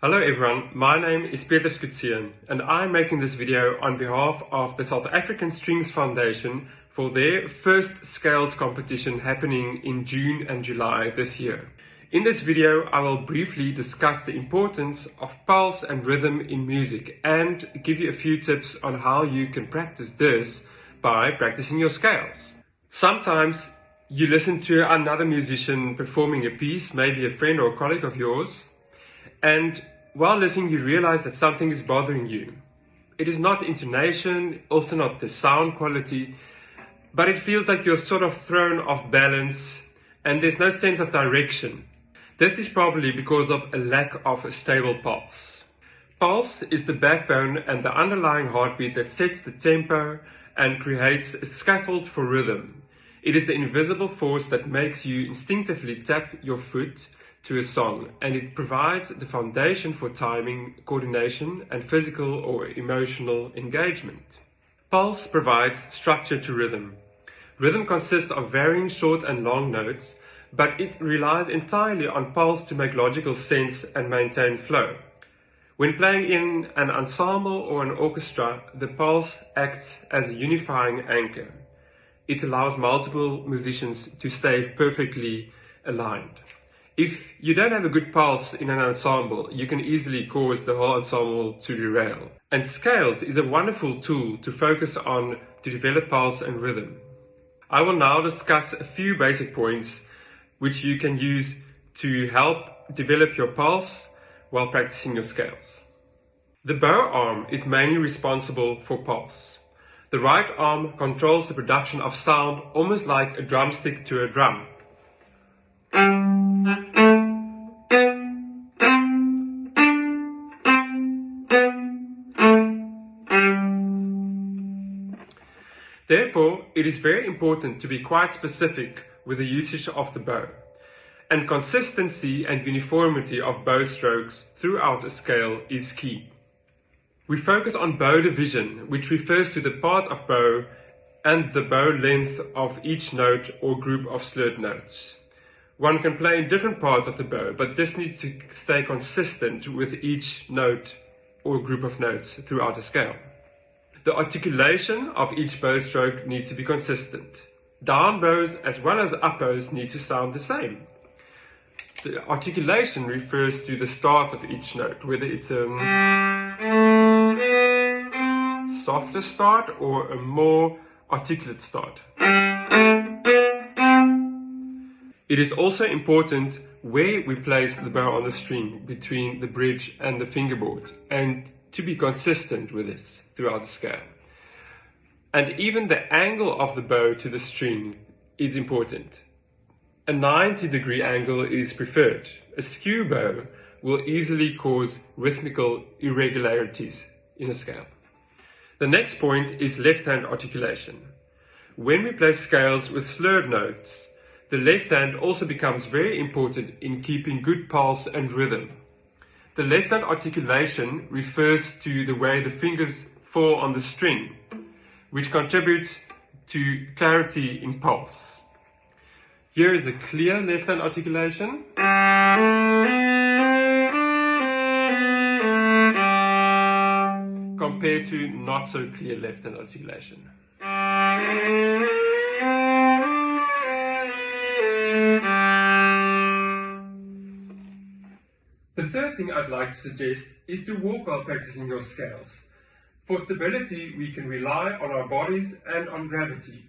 Hello everyone, my name is Peter Skutzian and I'm making this video on behalf of the South African Strings Foundation for their first scales competition happening in June and July this year. In this video I will briefly discuss the importance of pulse and rhythm in music and give you a few tips on how you can practice this by practicing your scales. Sometimes you listen to another musician performing a piece, maybe a friend or a colleague of yours, and while listening, you realize that something is bothering you. It is not the intonation, also not the sound quality, but it feels like you're sort of thrown off balance and there's no sense of direction. This is probably because of a lack of a stable pulse. Pulse is the backbone and the underlying heartbeat that sets the tempo and creates a scaffold for rhythm. It is the invisible force that makes you instinctively tap your foot to a song, and it provides the foundation for timing, coordination, and physical or emotional engagement. Pulse provides structure to rhythm. Rhythm consists of varying short and long notes, but it relies entirely on pulse to make logical sense and maintain flow. When playing in an ensemble or an orchestra, the pulse acts as a unifying anchor. It allows multiple musicians to stay perfectly aligned. If you don't have a good pulse in an ensemble, you can easily cause the whole ensemble to derail. And scales is a wonderful tool to focus on to develop pulse and rhythm. I will now discuss a few basic points which you can use to help develop your pulse while practicing your scales. The bow arm is mainly responsible for pulse. The right arm controls the production of sound almost like a drumstick to a drum. Therefore, it is very important to be quite specific with the usage of the bow, and consistency and uniformity of bow strokes throughout a scale is key. We focus on bow division, which refers to the part of bow and the bow length of each note or group of slurred notes. One can play in different parts of the bow, but this needs to stay consistent with each note or group of notes throughout a scale. The articulation of each bow stroke needs to be consistent. Down bows as well as up bows need to sound the same. The articulation refers to the start of each note, whether it's a softer start or a more articulate start. It is also important where we place the bow on the string between the bridge and the fingerboard, and to be consistent with this throughout the scale. And even the angle of the bow to the string is important. A 90-degree angle is preferred. A skew bow will easily cause rhythmical irregularities in a scale. The next point is left-hand articulation. When we play scales with slurred notes, the left hand also becomes very important in keeping good pulse and rhythm. The left hand articulation refers to the way the fingers fall on the string, which contributes to clarity in pulse. Here is a clear left hand articulation. Compared to not so clear left hand articulation. The third thing I'd like to suggest is to walk while practicing your scales. For stability, we can rely on our bodies and on gravity.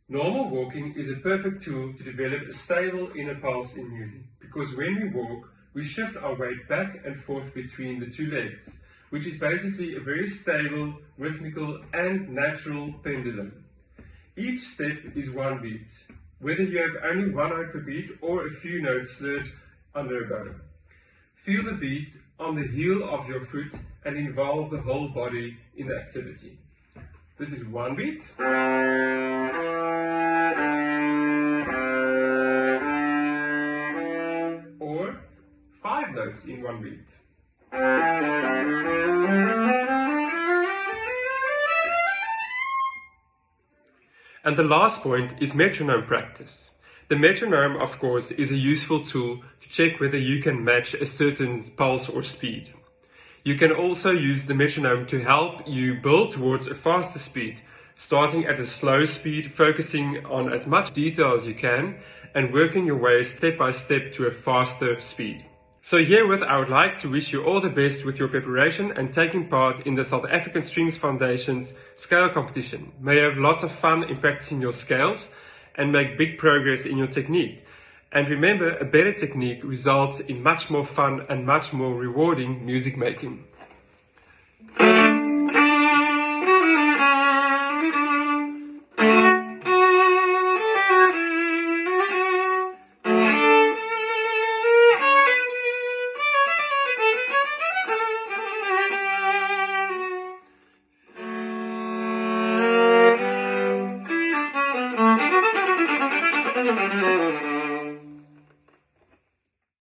Normal walking is a perfect tool to develop a stable inner pulse in music, because when we walk, we shift our weight back and forth between the two legs, which is basically a very stable, rhythmical and natural pendulum. Each step is one beat, whether you have only one note per beat or a few notes slurred under a bow. Feel the beat on the heel of your foot and involve the whole body in the activity. This is one beat. Or 5 notes in one beat. And the last point is metronome practice. The metronome, of course, is a useful tool to check whether you can match a certain pulse or speed. You can also use the metronome to help you build towards a faster speed, starting at a slow speed, focusing on as much detail as you can, and working your way step by step to a faster speed. So herewith, I would like to wish you all the best with your preparation and taking part in the South African Strings Foundation's scale competition. May you have lots of fun in practicing your scales and make big progress in your technique. And remember, a better technique results in much more fun and much more rewarding music making.